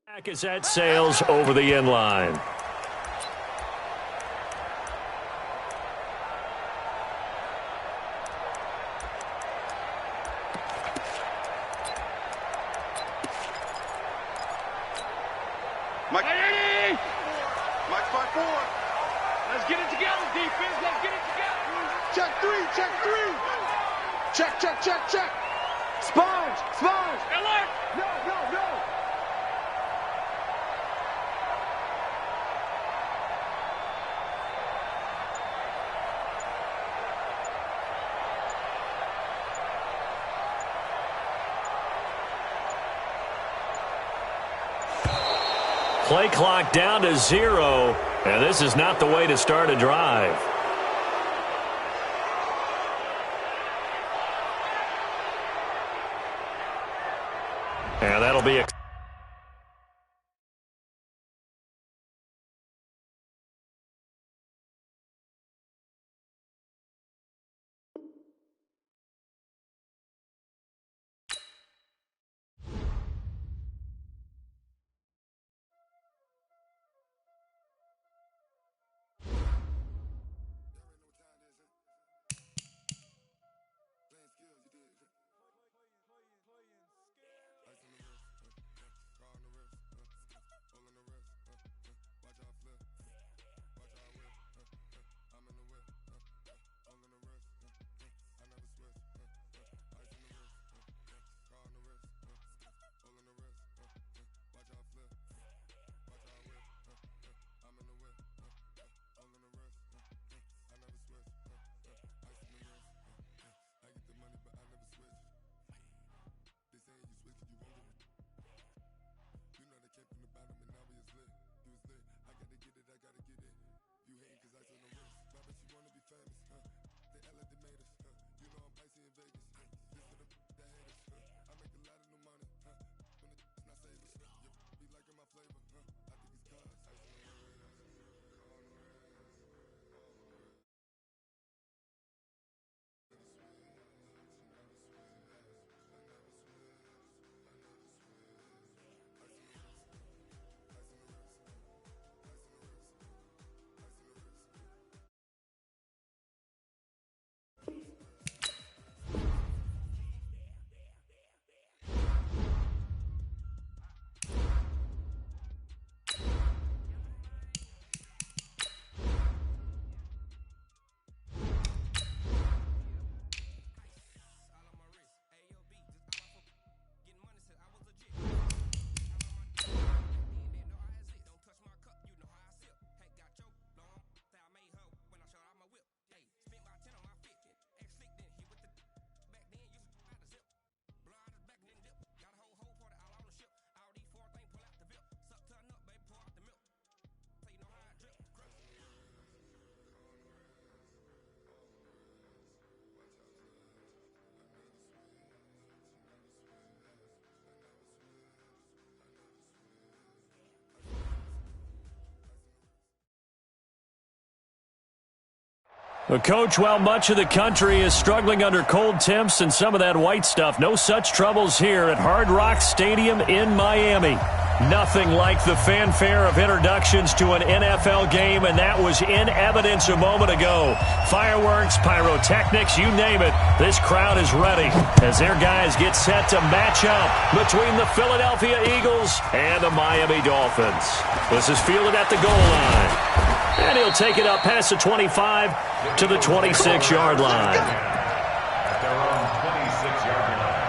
Back as that sails over the end line. Mike's by 4. Let's get it together, defense. Let's get it together. Check three. Check. Sponge. Alert. No. Play clock down to 0, and this is not the way to start a drive. And that'll be a... Well, Coach, while much of the country is struggling under cold temps and some of that white stuff, no such troubles here at Hard Rock Stadium in Miami. Nothing like the fanfare of introductions to an NFL game, and that was in evidence a moment ago. Fireworks, pyrotechnics, you name it, this crowd is ready as their guys get set to match up between the Philadelphia Eagles and the Miami Dolphins. This is fielded at the goal line. And he'll take it up past the 25 to the 26-yard line. At their own 26-yard line.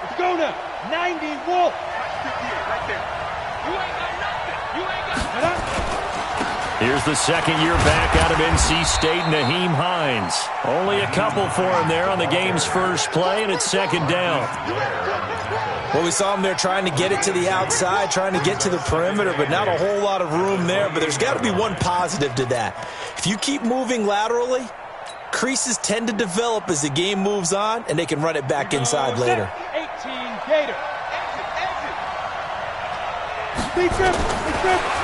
Let's go now. 90 Wolf. Right there. You ain't got nothing. Here's the second-year back out of NC State, Naheem Hines. Only a couple for him there on the game's first play, and it's second down. Well, we saw him there trying to get it to the outside, trying to get to the perimeter, but not a whole lot of room there. But there's got to be one positive to that. If you keep moving laterally, creases tend to develop as the game moves on, and they can run it back inside later. 18 Gator. Exit.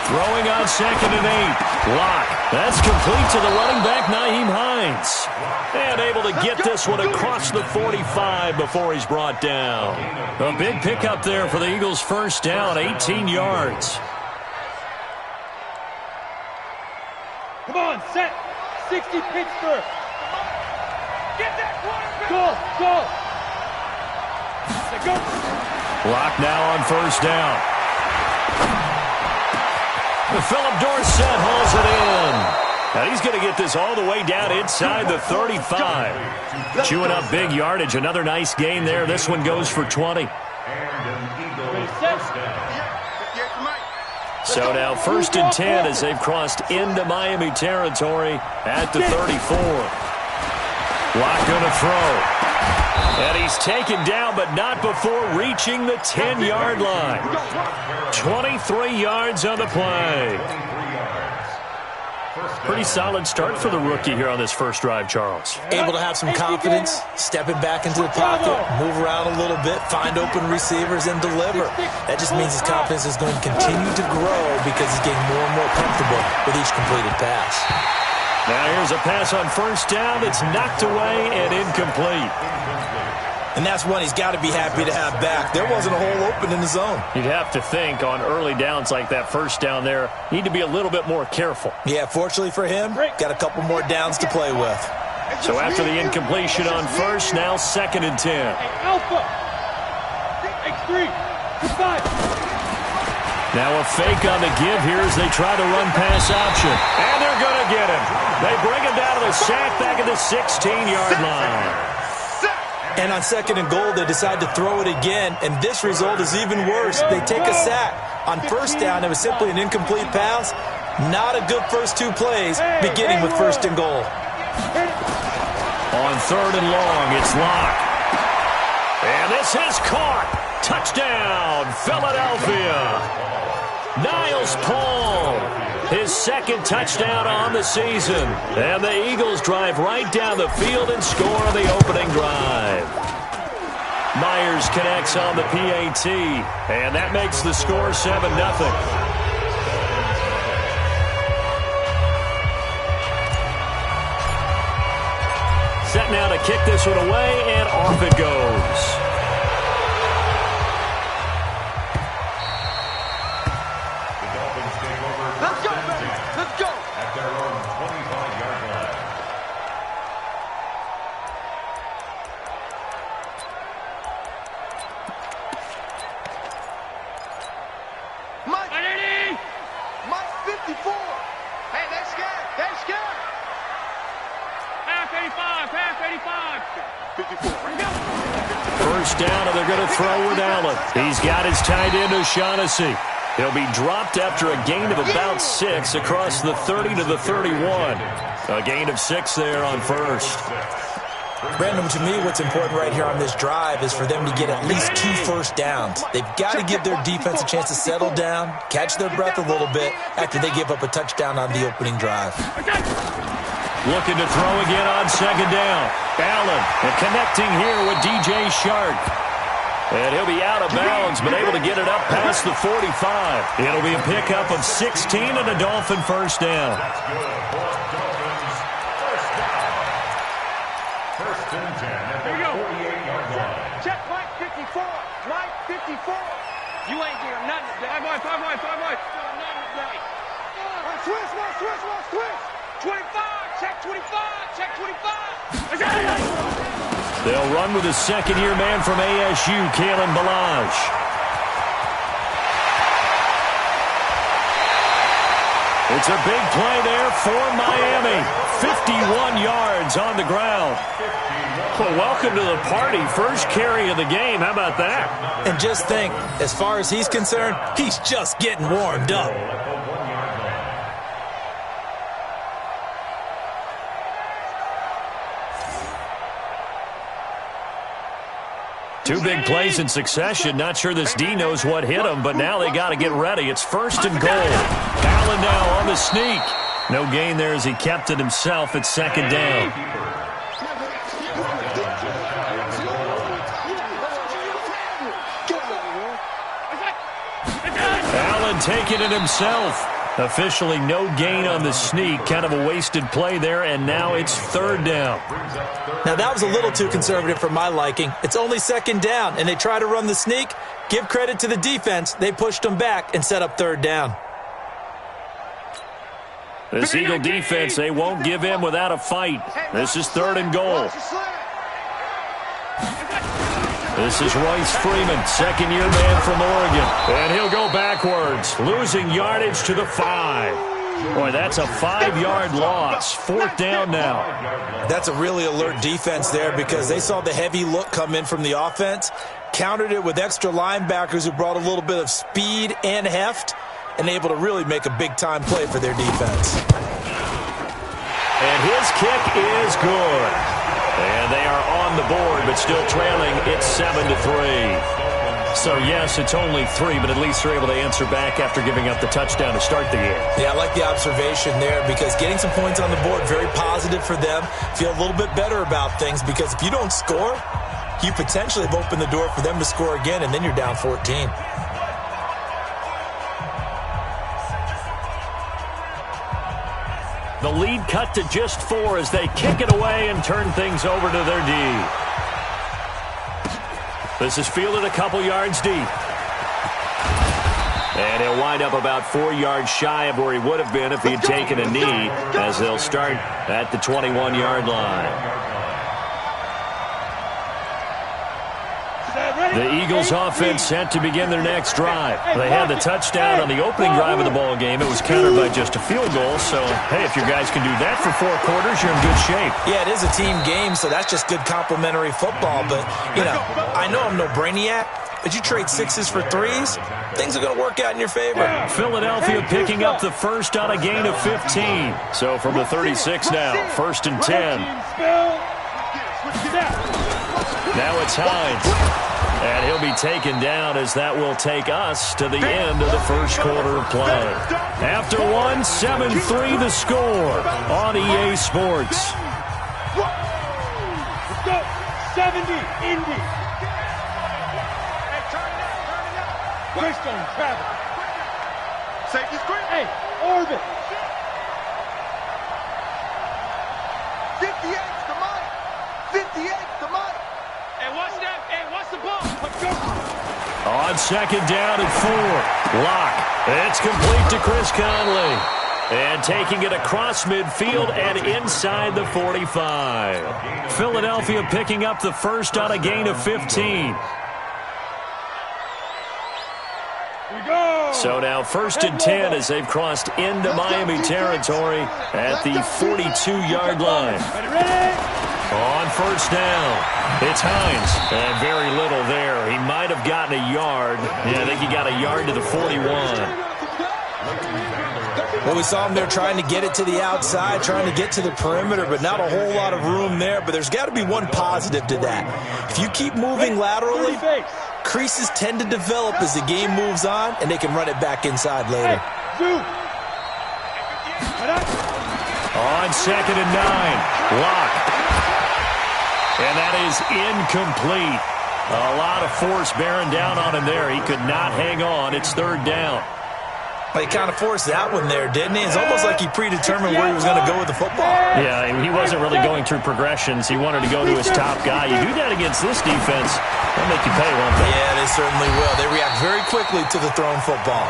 Throwing on 2nd and 8. Lock That's complete to the running back, Nyheim Hines. And able to get this one across the 45 before he's brought down. A big pickup there for the Eagles' first down, 18 yards. Come on, set. 60 Pittsburgh. Get that quarterback. Go. Clock now on first down. Philip Dorsett hauls it in. Now he's going to get this all the way down inside the 35. Chewing up big yardage. Another nice gain there. This one goes for 20. So now 1st and 10 as they've crossed into Miami territory at the 34. Block going to throw. And he's taken down, but not before reaching the 10-yard line. 23 yards on the play. Pretty solid start for the rookie here on this first drive, Charles. Able to have some confidence, stepping back into the pocket, move around a little bit, find open receivers, and deliver. That just means his confidence is going to continue to grow because he's getting more and more comfortable with each completed pass. Now here's a pass on first down that's knocked away and incomplete. And that's one he's got to be happy to have back. There wasn't a hole open in the zone. You'd have to think on early downs like that first down there, need to be a little bit more careful. Yeah, fortunately for him, got a couple more downs to play with. So after the incompletion on first, now 2nd and 10. Alpha. X3. Goodbye. Now a fake on the give here as they try to run pass option. And they're going to get him. They bring him down to the sack back at the 16-yard line. And on 2nd and goal, they decide to throw it again, and this result is even worse. They take a sack. On first down, it was simply an incomplete pass. Not a good first 2 plays, beginning with 1st and goal. On 3rd and long, it's Locke. And this is caught. Touchdown, Philadelphia. Niles Paul, his 2nd touchdown on the season. And the Eagles drive right down the field and score on the opening drive. Myers connects on the PAT, and that makes the score 7-0. Set now to kick this one away, and off it goes. First down, and they're going to throw with Allen. He's got his tight end, O'Shaughnessy. He'll be dropped after a gain of about 6 across the 30 to the 31. A gain of 6 there on first. Brandon, to me, what's important right here on this drive is for them to get at least 2 first downs. They've got to give their defense a chance to settle down, catch their breath a little bit after they give up a touchdown on the opening drive. Looking to throw again on 2nd down. Allen connecting here with DJ Shark. And he'll be out of bounds, but able to get it up past the 45. It'll be a pickup of 16 and a Dolphin first down. That's good. Dolphins first down. 1st and 10 at the 48-yard line. Check Mike 54. Mike 54. You ain't doing nothing today. 5 boys. Doing nothing today. Switch. 25. Check 25. Check 25. They'll run with a second-year man from ASU, Kalen Ballage. It's a big play there for Miami. 51 yards on the ground. Well, welcome to the party. First carry of the game. How about that? And just think, as far as he's concerned, he's just getting warmed up. Two big plays in succession. Not sure this D knows what hit him, but now they got to get ready. It's 1st and goal. Allen now on the sneak. No gain there as he kept it himself at 2nd down. Allen taking it himself. Officially no gain on the sneak. Kind of a wasted play there, and now it's third down. Now, that was a little too conservative for my liking. It's only second down, and they try to run the sneak. Give credit to the defense. They pushed them back and set up third down. This Eagle defense, they won't give in without a fight. This is third and goal. This is Royce Freeman, second-year man from Oregon. And he'll go backwards, losing yardage to the 5. Boy, that's a 5-yard loss. Fourth down now. That's a really alert defense there because they saw the heavy look come in from the offense, countered it with extra linebackers who brought a little bit of speed and heft, and able to really make a big-time play for their defense. And his kick is good. And they are on the board, but still trailing. It's 7-3. So, yes, it's only 3, but at least they're able to answer back after giving up the touchdown to start the game. Yeah, I like the observation there because getting some points on the board, very positive for them. Feel a little bit better about things because if you don't score, you potentially have opened the door for them to score again, and then you're down 14. The lead cut to just 4 as they kick it away and turn things over to their D. This is fielded a couple yards deep. And he'll wind up about 4 yards shy of where he would have been if he had taken a knee, as they'll start at the 21-yard line. The Eagles offense set to begin their next drive. They had the touchdown on the opening drive of the ball game. It was countered by just a field goal. So, hey, if your guys can do that for 4 quarters, you're in good shape. Yeah, it is a team game, so that's just good complimentary football. But, you know, I know I'm no brainiac, but you trade 6s for 3s, things are going to work out in your favor. Philadelphia picking up the first on a gain of 15. So from the 36 now, first and 10. Now it's Hines. And he'll be taken down as that will take us to the end of the first quarter of play. After 1, 7-3 the score on EA Sports. Let's go. 70, Indy. Twist on Travis. Safety screen. Hey, orbit. 58's the money. 58's the money. Hey, what's that? Hey, what's the ball? Let's go. On second down and 4. Lock. It's complete to Chris Conley. And taking it across midfield and inside the 45. Philadelphia picking up the first on a gain of 15. So now first and 10 as they've crossed into Miami territory at the 42-yard line. On first down, it's Hines. And very little there. He might have gotten a yard. Yeah, I think he got a yard to the 41. Well, we saw him there trying to get it to the outside, trying to get to the perimeter, but not a whole lot of room there. But there's got to be one positive to that. If you keep moving laterally, creases tend to develop as the game moves on, and they can run it back inside later. On second and 9, Lock. And that is incomplete. A lot of force bearing down on him there. He could not hang on. It's third down. Well, he kind of forced that one there, didn't he? It's almost like he predetermined where he was going to go with the football. Yeah, he wasn't really going through progressions. He wanted to go to his top guy. You do that against this defense, they'll make you pay, won't they? Yeah, they certainly will. They react very quickly to the thrown football.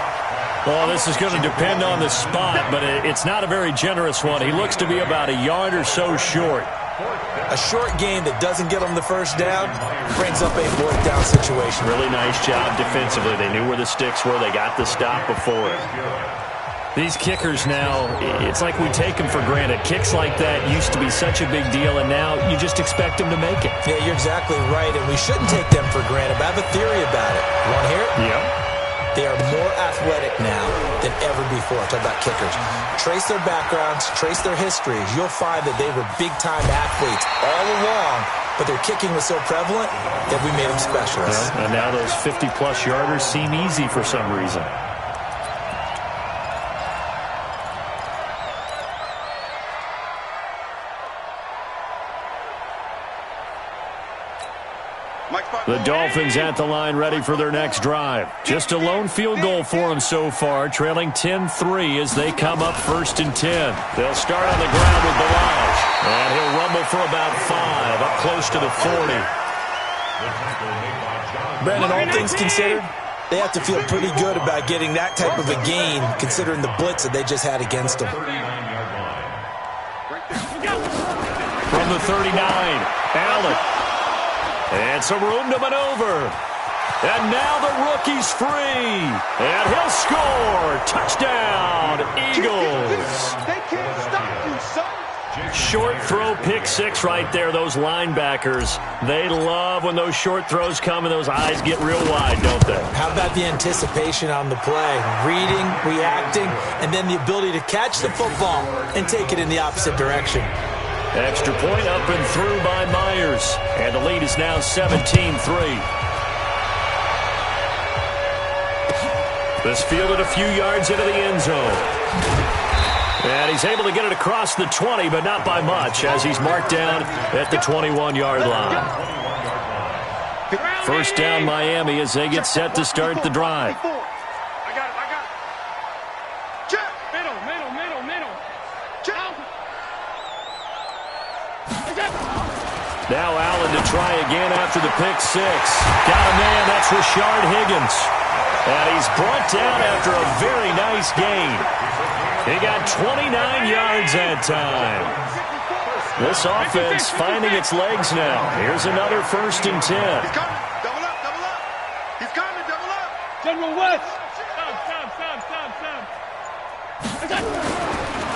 Well, this is going to depend on the spot, but it's not a very generous one. He looks to be about a yard or so short. A short game that doesn't get them the first down brings up a fourth down situation. Really nice job defensively. They knew where the sticks were. They got the stop before it. These kickers now, it's like we take them for granted. Kicks like that used to be such a big deal, and now you just expect them to make it. Yeah, you're exactly right, and we shouldn't take them for granted. But I have a theory about it. You want to hear it? Yep. They are more athletic now than ever before. I'm talking about kickers. Trace their backgrounds, trace their histories. You'll find that they were big-time athletes all along, but their kicking was so prevalent that we made them specialists. Yeah, and now those 50-plus yarders seem easy for some reason. The Dolphins at the line ready for their next drive. Just a lone field goal for them so far, trailing 10-3 as they come up 1st and 10. They'll start on the ground with Balaj, and he'll rumble for about 5, up close to the 40. Brandon, all things considered, they have to feel pretty good about getting that type of a gain, considering the blitz that they just had against them. From the 39, Allen. And some room to maneuver. And now the rookie's free. And he'll score. Touchdown, Eagles. They can't stop you, son. Short throw, pick 6 right there. Those linebackers, they love when those short throws come and those eyes get real wide, don't they? How about the anticipation on the play? Reading, reacting, and then the ability to catch the football and take it in the opposite direction. Extra point up and through by Myers. And the lead is now 17-3. This fielded a few yards into the end zone. And he's able to get it across the 20, but not by much, as he's marked down at the 21-yard line. First down, Miami, as they get set to start the drive. Now Allen to try again after the pick 6. Got a man, that's Rashard Higgins. And he's brought down after a very nice gain. He got 29 yards that time. This offense finding its legs now. Here's another 1st and 10. He's coming. Double up, double up. He's coming, double up. General West.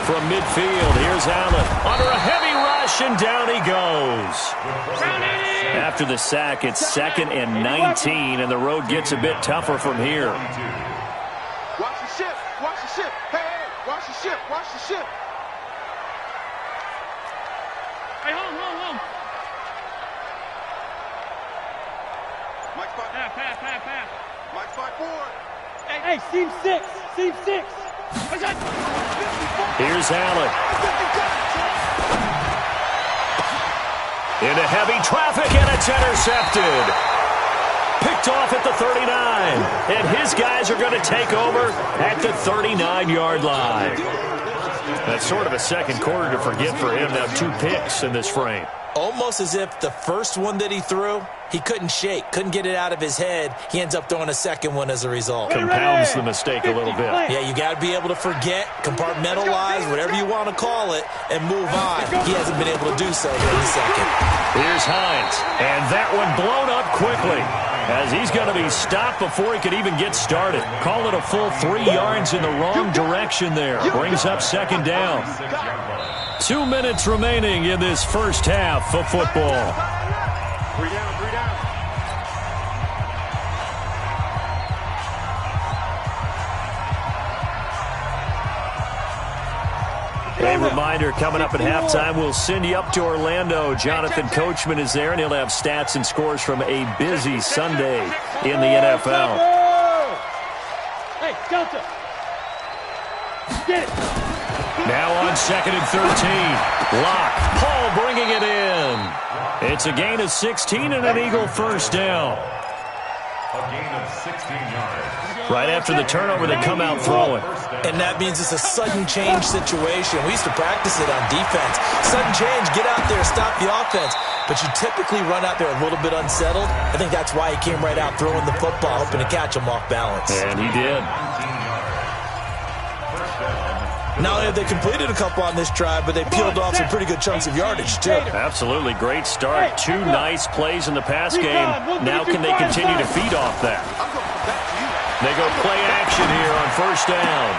From midfield, here's Allen. Under a heavy rush, and down he goes. After the sack, it's 2nd and 19, and the road gets a bit tougher from here. Watch the ship. Watch the ship. Hey, watch the ship. Watch the ship. Hey, home. Mike spot. Pass. Mike spot forward. Hey, seam 6. Seam 6. Here's Allen. Into heavy traffic, and it's intercepted. Picked off at the 39. And his guys are going to take over at the 39-yard line. That's sort of a second quarter to forget for him. Now 2 picks in this frame. Almost as if the first one that he threw, he couldn't shake, couldn't get it out of his head. He ends up throwing a second one as a result. Compounds the mistake a little bit. Yeah, you got to be able to forget, compartmentalize, whatever you want to call it, and move on. He hasn't been able to do so here in the second. Here's Hines, and that one blown up quickly, as he's going to be stopped before he could even get started. Call it a full 3 yards in the wrong direction there. Brings up 2nd down. 2 minutes remaining in this first half of football. 3 down. A reminder, coming up at halftime, we'll send you up to Orlando. Jonathan Coachman is there, and he'll have stats and scores from a busy Sunday in the NFL. Hey, Delta. Get it. Now on 2nd and 13. Locke. Paul bringing it in. It's a gain of 16 and an Eagle first down. A gain of 16 yards. Right after the turnover, they come out throwing. And that means it's a sudden change situation. We used to practice it on defense. Sudden change, get out there, stop the offense. But you typically run out there a little bit unsettled. I think that's why he came right out throwing the football, hoping to catch him off balance. And he did. Not only have they completed a couple on this drive, but they peeled off some pretty good chunks of yardage, too. Absolutely. Great start. 2 nice plays in the pass game. Now can they continue to feed off that? They go play action here on 1st down.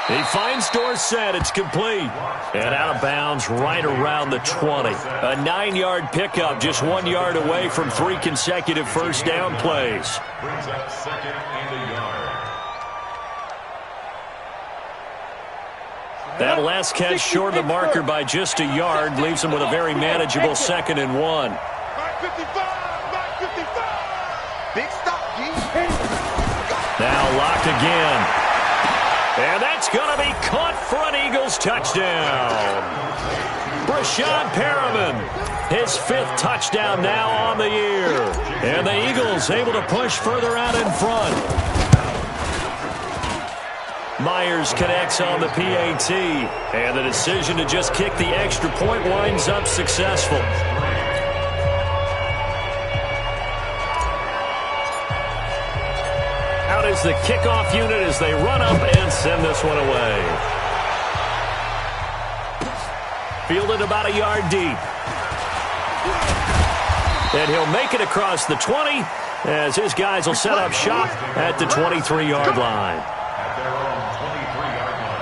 He finds Dorsett. It's complete. And out of bounds right around the 20. A 9-yard pickup, just 1 yard away from 3 consecutive first down plays. Brings up 2nd and a yard. That last catch short of the marker by just a yard leaves him with a very manageable 2nd and 1. Mark 55. Big stop, G. Now locked again. And that's going to be caught for an Eagles touchdown. Brashad Perriman, his 5th touchdown now on the year. And the Eagles able to push further out in front. Myers connects on the PAT, and the decision to just kick the extra point winds up successful. Out is the kickoff unit as they run up and send this one away. Fielded about a yard deep. And he'll make it across the 20 as his guys will set up shop at the 23-yard line. At their own 23-yard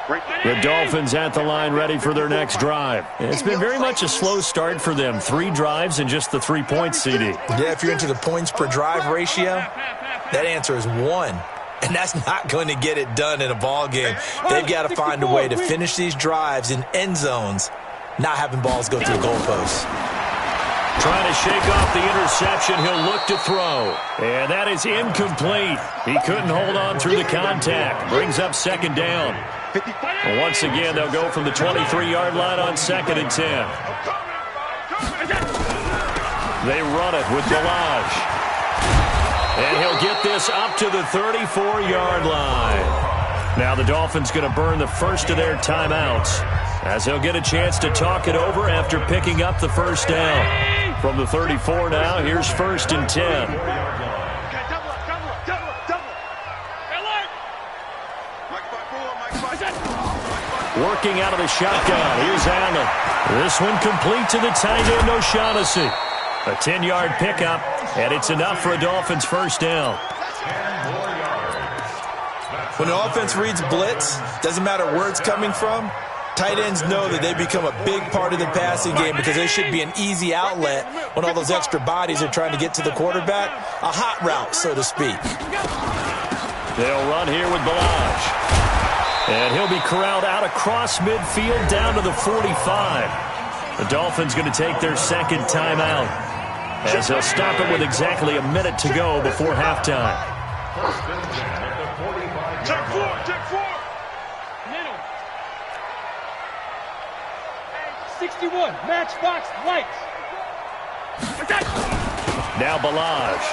line. The Dolphins at the line ready for their next drive. It's been very much a slow start for them. 3 drives and just the 3 points, CD. Yeah, if you're into the points per drive ratio, that answer is 1. And that's not going to get it done in a ball game. They've got to find a way to finish these drives in end zones, not having balls go through the goalposts. Trying to shake off the interception. He'll look to throw. And that is incomplete. He couldn't hold on through the contact. Brings up 2nd down. Once again, they'll go from the 23-yard line on 2nd and 10. They run it with Balaj. And he'll get this up to the 34-yard line. Now the Dolphins going to burn the first of their timeouts as he'll get a chance to talk it over after picking up the first down. From the 34 now, here's 1st and 10. Working out of the shotgun. Here's Allen. This one complete to the tight end, O'Shaughnessy. A 10-yard pickup, and it's enough for a Dolphins first down. When the offense reads blitz, doesn't matter where it's coming from, tight ends know that they become a big part of the passing game because they should be an easy outlet when all those extra bodies are trying to get to the quarterback. A hot route, so to speak. They'll run here with Balaj. And he'll be corralled out across midfield down to the 45. The Dolphins going to take their 2nd timeout as they'll stop it with exactly a minute to go before halftime. Check 4, check 4. Middle. 61, matchbox lights. Now Balaj.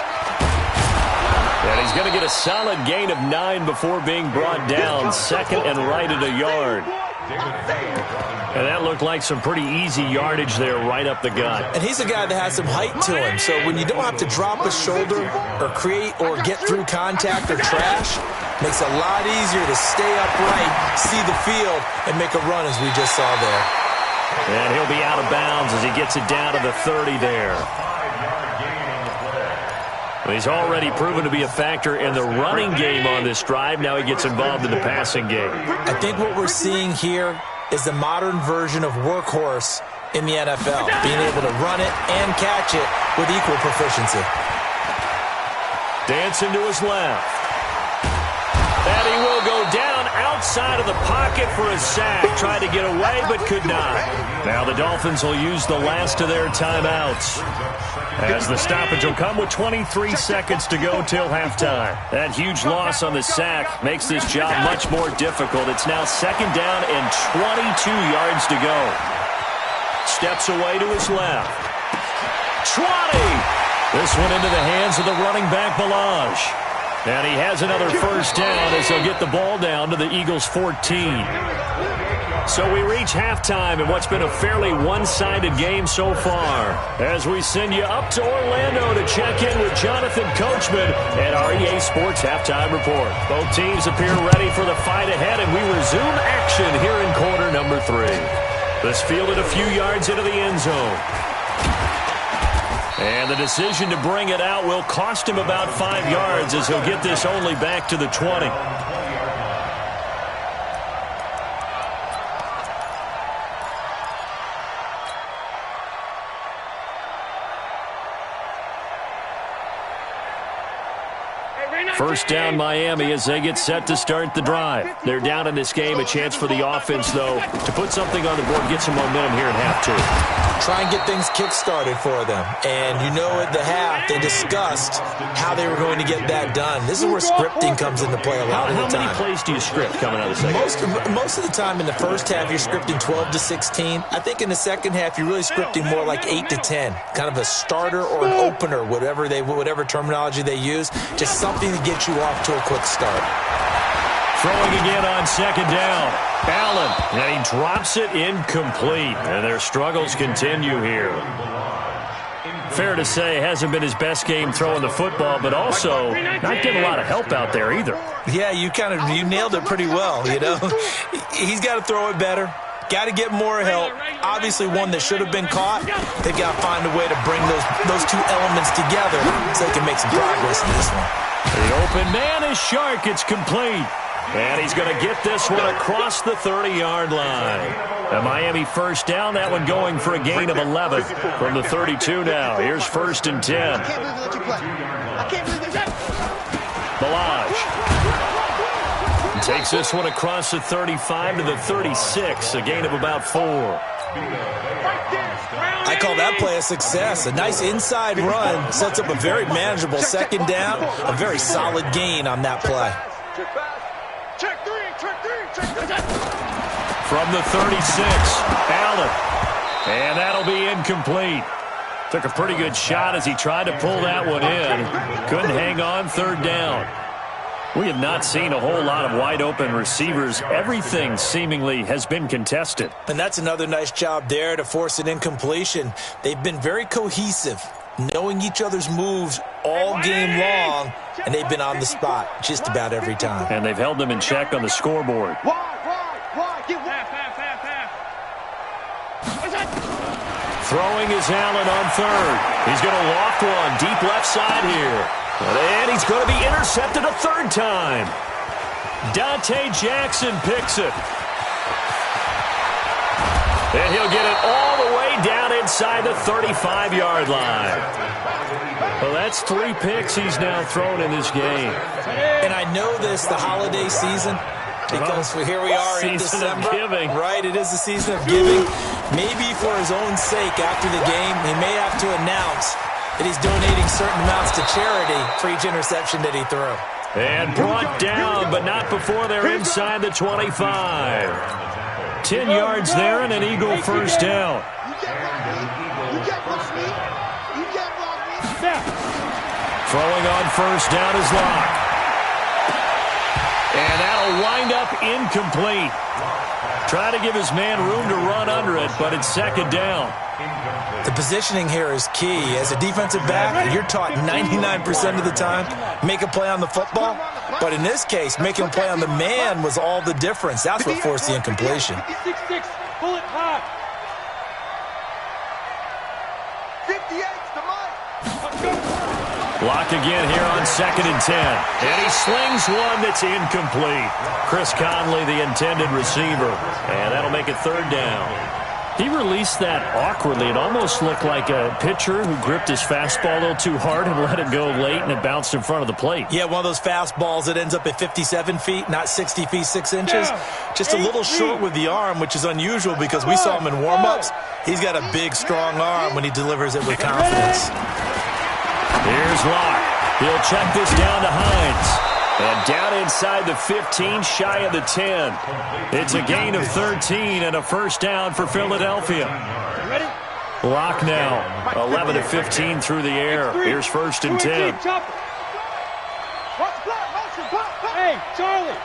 And he's going to get a solid gain of 9 before being brought down. 2nd and right at a yard. And that looked like some pretty easy yardage there right up the gut. And he's a guy that has some height to him. So when you don't have to drop a shoulder or create or get through contact or trash, makes it a lot easier to stay upright, see the field, and make a run as we just saw there. And he'll be out of bounds as he gets it down to the 30 there. He's already proven to be a factor in the running game on this drive. Now he gets involved in the passing game. I think what we're seeing here is the modern version of workhorse in the NFL, being able to run it and catch it with equal proficiency. Dancing to his left. And he will go down outside of the pocket for a sack. Tried to get away, but could not. Now the Dolphins will use the last of their timeouts, as the stoppage will come with 23 seconds to go till halftime. That huge loss on the sack makes this job much more difficult. It's now 2nd down and 22 yards to go. Steps away to his left. 20! This one into the hands of the running back, Balaj. And he has another first down as they'll get the ball down to the Eagles' 14. So we reach halftime in what's been a fairly one-sided game so far, as we send you up to Orlando to check in with Jonathan Coachman at our EA Sports Halftime Report. Both teams appear ready for the fight ahead, and we resume action here in quarter number 3. This fielded a few yards into the end zone. And the decision to bring it out will cost him about 5 yards as he'll get this only back to the 20. First down Miami as they get set to start the drive. They're down in this game. A chance for the offense, though, to put something on the board, get some momentum here at half 2. try and get things kick-started for them. And you know at the half, they discussed how they were going to get that done. This is where scripting comes into play a lot of the time. How many plays do you script coming out of the second? Most of the time in the first half, you're scripting 12 to 16. I think in the second half, you're really scripting more like 8 to 10. Kind of a starter or an opener, whatever terminology they use. Just something to get you off to a quick start. Throwing again on second down. Allen, and he drops it incomplete. And their struggles continue here. Fair to say, hasn't been his best game throwing the football, but also not getting a lot of help out there either. Yeah, you nailed it pretty well, you know. He's got to throw it better. Got to get more help. Obviously, one that should have been caught. They've got to find a way to bring those two elements together so they can make some progress in this one. The open man is Shark. It's complete. And he's going to get this one across the 30-yard line. A Miami first down, that one going for a gain of 11 from the 32 now. Here's 1st and 10. I can't believe they let you play. I can't believe they let Balaj takes this one across the 35 to the 36, a gain of about 4. I call that play a success. A nice inside run sets up a very manageable second down, a very solid gain on that play. Check three. From the 36, Allen. And that'll be incomplete. Took a pretty good shot as he tried to pull that one in. Couldn't hang on, 3rd down. We have not seen a whole lot of wide-open receivers. Everything seemingly has been contested. And that's another nice job there to force an incompletion. They've been very cohesive, knowing each other's moves all game long, and they've been on the spot just about every time. And they've held them in check on the scoreboard. Throwing is Allen on 3rd. He's going to loft one deep left side here. And he's going to be intercepted a 3rd time. Dante Jackson picks it. And he'll get it all the way down inside the 35-yard line. Well, that's 3 picks he's now thrown in this game. And I know this, the holiday season, because here we are in December. Giving. Right, it is the season of giving. Maybe for his own sake after the game, he may have to announce that he's donating certain amounts to charity for each interception that he threw. And brought down, but not before they're inside the 25. 10 yards there and an Eagle first down. Throwing on first down is Locke. And that'll wind up incomplete. Try to give his man room to run under it, but it's 2nd down. The positioning here is key. As a defensive back, you're taught 99% of the time, make a play on the football. But in this case, making a play on the man was all the difference. That's what forced the incompletion. 56, bullet hot. 58's the mic. Blocked again here on 2nd and 10. And he slings one that's incomplete. Chris Conley, the intended receiver. And that'll make it 3rd down. He released that awkwardly. It almost looked like a pitcher who gripped his fastball a little too hard and let it go late, and it bounced in front of the plate. Yeah, one of those fastballs that ends up at 57 feet, not 60 feet, 6 inches. Just a little short with the arm, which is unusual because we saw him in warm-ups. He's got a big, strong arm when he delivers it with confidence. Here's Locke. He'll check this down to Hines. And down inside the 15, shy of the 10. It's a gain of 13 and a first down for Philadelphia. Locke now, 11 of 15 through the air. Here's 1st and 10. Hey, Charlie.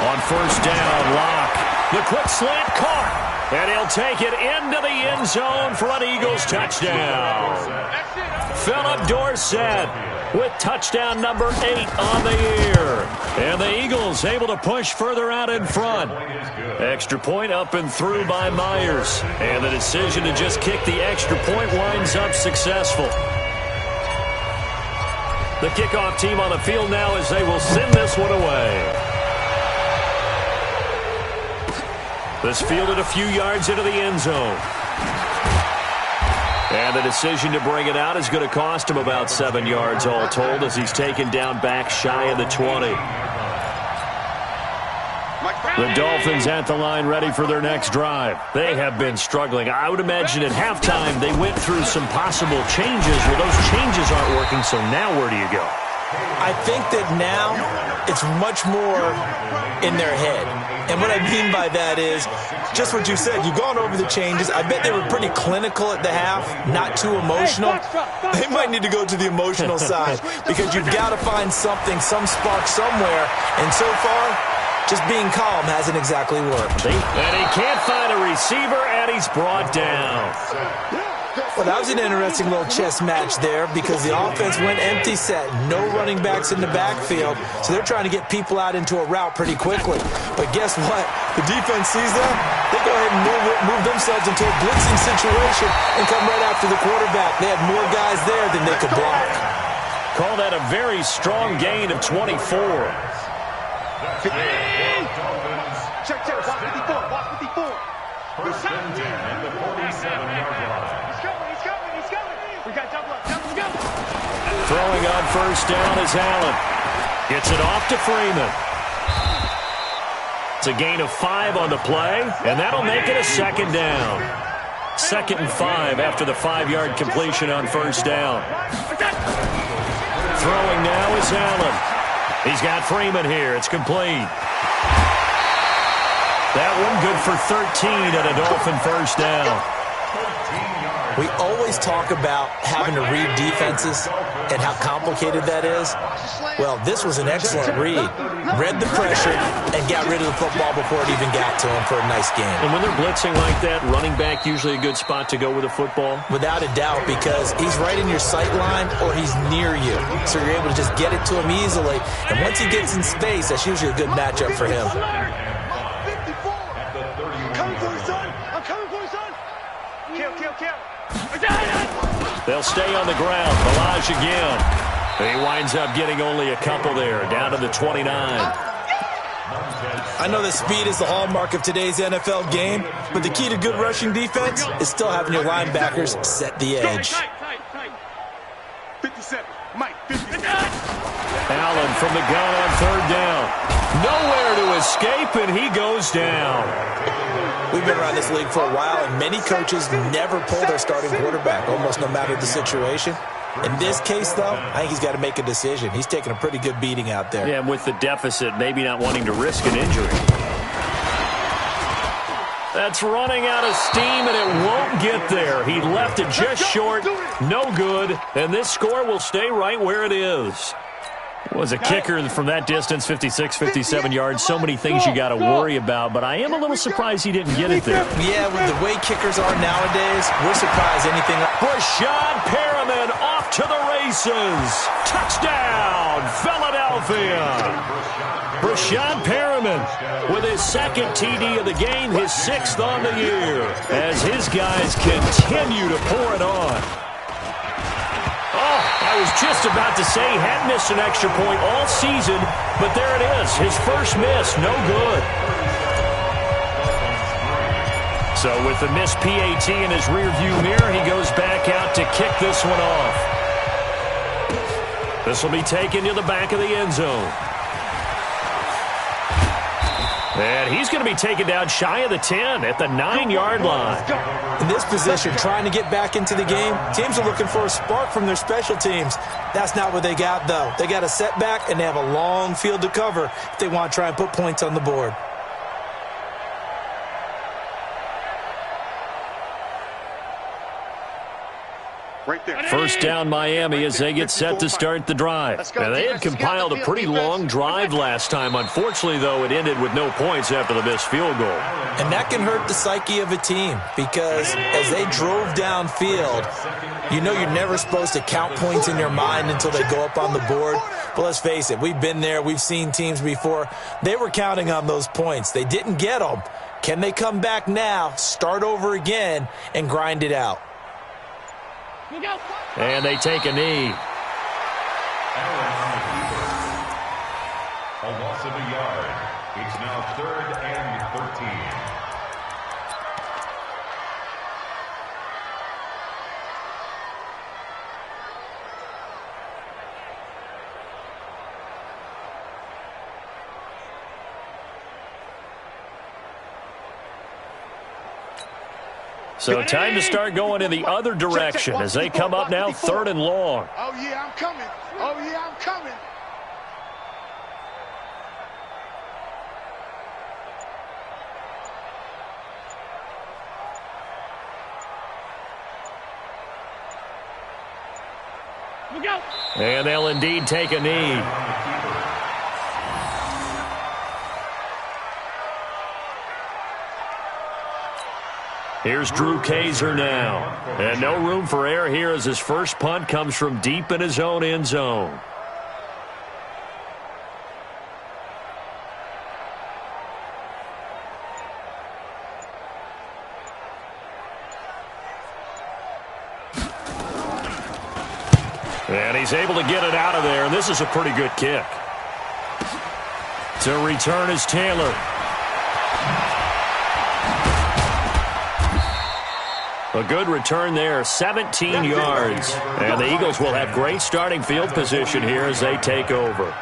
On first down, Locke. The quick slant caught. And he'll take it into the end zone for an Eagles touchdown. Philip Dorsett with touchdown number 8 on the year. And the Eagles able to push further out in front. Extra point up and through by Myers. And the decision to just kick the extra point winds up successful. The kickoff team on the field now as they will send this one away. This fielded a few yards into the end zone. And the decision to bring it out is going to cost him about 7 yards all told as he's taken down back shy of the 20. The Dolphins at the line ready for their next drive. They have been struggling. I would imagine at halftime they went through some possible changes. Well, those changes aren't working, so now where do you go? I think that now it's much more in their head. And what I mean by that is just what you said. You've gone over the changes. I bet they were pretty clinical at the half, not too emotional. They might need to go to the emotional side because you've got to find something, some spark somewhere. And so far, just being calm hasn't exactly worked. And he can't find a receiver, and he's brought down. Well, that was an interesting little chess match there because the offense went empty set. No running backs in the backfield, so they're trying to get people out into a route pretty quickly. But guess what? The defense sees that. They go ahead and move themselves into a blitzing situation and come right after the quarterback. They had more guys there than they could block. Call that a very strong gain of 24. Check, watch 54, watch 54. First and 10 at the 47-yard line. He's coming. We got double up, go. Throwing on first down is Allen. Gets it off to Freeman. It's a gain of 5 on the play, and that'll make it a second down. 2nd and 5 after the 5-yard completion on first down. Throwing now is Allen. He's got Freeman here. It's complete. That one good for 13 and a Dolphin first down. We always talk about having to read defenses and how complicated that is. Well, this was an excellent read. Read the pressure and got rid of the football before it even got to him for a nice game. And when they're blitzing like that, running back usually a good spot to go with a football? Without a doubt, because he's right in your sight line or he's near you. So you're able to just get it to him easily. And once he gets in space, that's usually a good matchup for him. Kill. They'll stay on the ground. Balaj again. He winds up getting only a couple there, down to the 29. I know that speed is the hallmark of today's NFL game, but the key to good rushing defense is still having your linebackers set the edge. 57, Mike, 57. Allen from the gun on third down. Nowhere to escape, and he goes down. We've been around this league for a while, and many coaches never pull their starting quarterback, almost no matter the situation. In this case, though, I think he's got to make a decision. He's taking a pretty good beating out there. Yeah, and with the deficit, maybe not wanting to risk an injury. That's running out of steam, and it won't get there. He left it just short, no good, and this score will stay right where it is. Was a kicker from that distance, 56, 57 yards. So many things you got to worry about, but I am a little surprised he didn't get it there. Yeah, with the way kickers are nowadays, we're surprised anything. Rashad Perriman off to the races. Touchdown, Philadelphia. Rashad Perriman with his 2nd TD of the game, his 6th on the year, as his guys continue to pour it on. I was just about to say he hadn't missed an extra point all season, but there it is. His first miss, no good. So with the missed PAT in his rearview mirror, he goes back out to kick this one off. This will be taken to the back of the end zone. And he's going to be taken down shy of the 10 at the 9-yard line. In this position, trying to get back into the game, teams are looking for a spark from their special teams. That's not what they got, though. They got a setback, and they have a long field to cover if they want to try and put points on the board. Right there. First down Miami as they get set to start the drive. Now, they had compiled a pretty long drive last time. Unfortunately, though, it ended with no points after the missed field goal. And that can hurt the psyche of a team because as they drove downfield, you know you're never supposed to count points in your mind until they go up on the board. But let's face it, we've been there. We've seen teams before. They were counting on those points. They didn't get them. Can they come back now, start over again, and grind it out? And they take a knee. A loss of a yard. It's now 3rd and 13. So time to start going in the other direction as they come up now 3rd and long. Oh, yeah, I'm coming. Oh, yeah, I'm coming. Look out. And they'll indeed take a knee. Here's Drew Kaiser now. And no room for error here as his first punt comes from deep in his own end zone. And he's able to get it out of there, and this is a pretty good kick. To return is Taylor. A good return there, 17 yards. And the Eagles will have great starting field position here as they take over.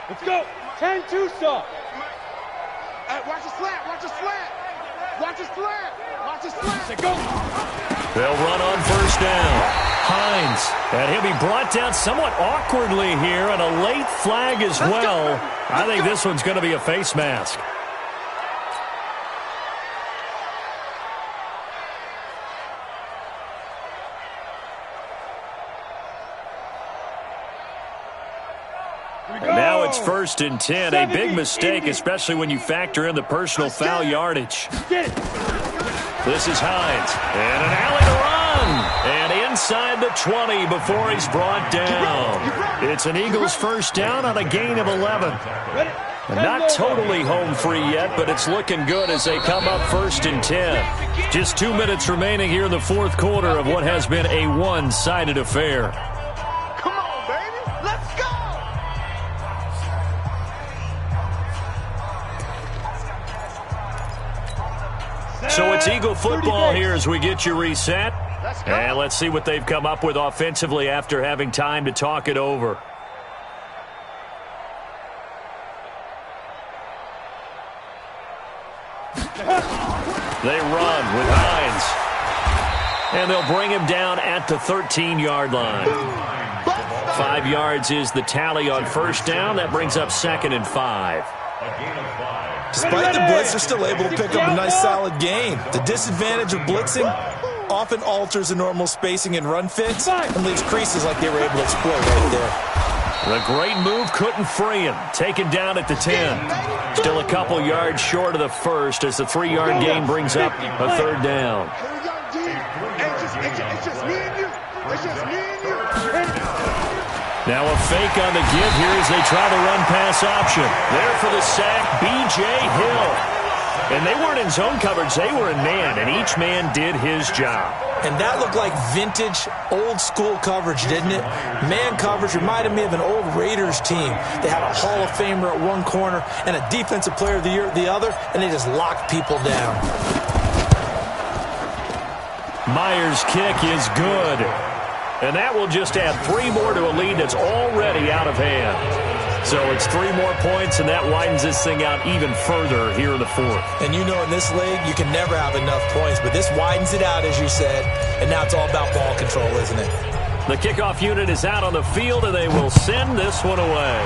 Let's go. 10-2 stop. Watch the slant. Watch the slant. Watch the slant. Watch the slant. Go. They'll run on first down. Hines, and he'll be brought down somewhat awkwardly here, and a late flag as well. I think this one's going to be a face mask. And now it's 1st and 10. A big mistake, especially when you factor in the personal foul yardage. This is Hines, and an alley to run. And inside the 20 before he's brought down. It's an Eagles first down on a gain of 11. And not totally home free yet, but it's looking good as they come up 1st and 10. Just 2 minutes remaining here in the fourth quarter of what has been a one-sided affair. Come on, baby. Let's go. So it's Eagle football here as we get you reset. And let's see what they've come up with offensively after having time to talk it over. They run with Hines. And they'll bring him down at the 13-yard line. 5 yards is the tally on first down. That brings up 2nd and 5. Despite the blitz, they're still able to pick up a nice solid gain. The disadvantage of blitzing often alters the normal spacing and run fits and leaves creases like they were able to exploit right there. The great move couldn't free him. Taken down at the 10. Still a couple yards short of the first as the 3-yard gain brings up a 3rd down. It's just me and you. It's just me and you. Now a fake on the give here as they try the run-pass option. There for the sack, B.J. Hill. And they weren't in zone coverage, they were in man, and each man did his job. And that looked like vintage, old-school coverage, didn't it? Man coverage reminded me of an old Raiders team. They had a Hall of Famer at one corner and a Defensive Player of the Year at the other, and they just locked people down. Myers' kick is good. And that will just add 3 more to a lead that's already out of hand. So it's 3 more points, and that widens this thing out even further here in the fourth. And you know in this league, you can never have enough points, but this widens it out, as you said, and now it's all about ball control, isn't it? The kickoff unit is out on the field, and they will send this one away.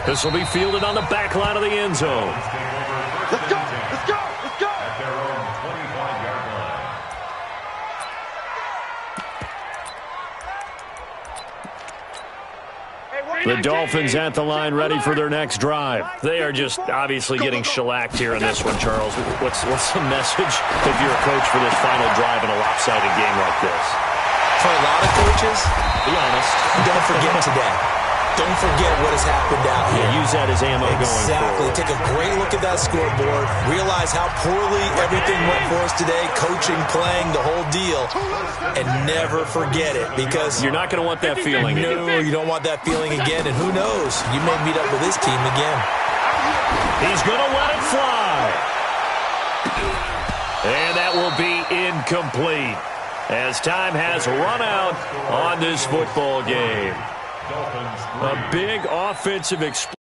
This will be fielded on the back line of the end zone. Let's go. Let's go. Let's go. At their own 25-yard line. The Dolphins at the line ready for their next drive. They are just obviously getting shellacked here in this one, Charles. What's the message if you're a coach for this final drive in a lopsided game like this? For a lot of coaches, Be honest. don't forget today. Don't forget what has happened out here. Yeah, use that as ammo going Exactly. forward. Take a great look at that scoreboard. Realize how poorly everything went for us today. Coaching, playing, the whole deal. And never forget it because You're not going to want that feeling. no, you don't want that feeling again. And who knows? You may meet up with this team again. He's going to let it fly. And that will be incomplete as time has run out on this football game. Dolphins 3. A big offensive explosion.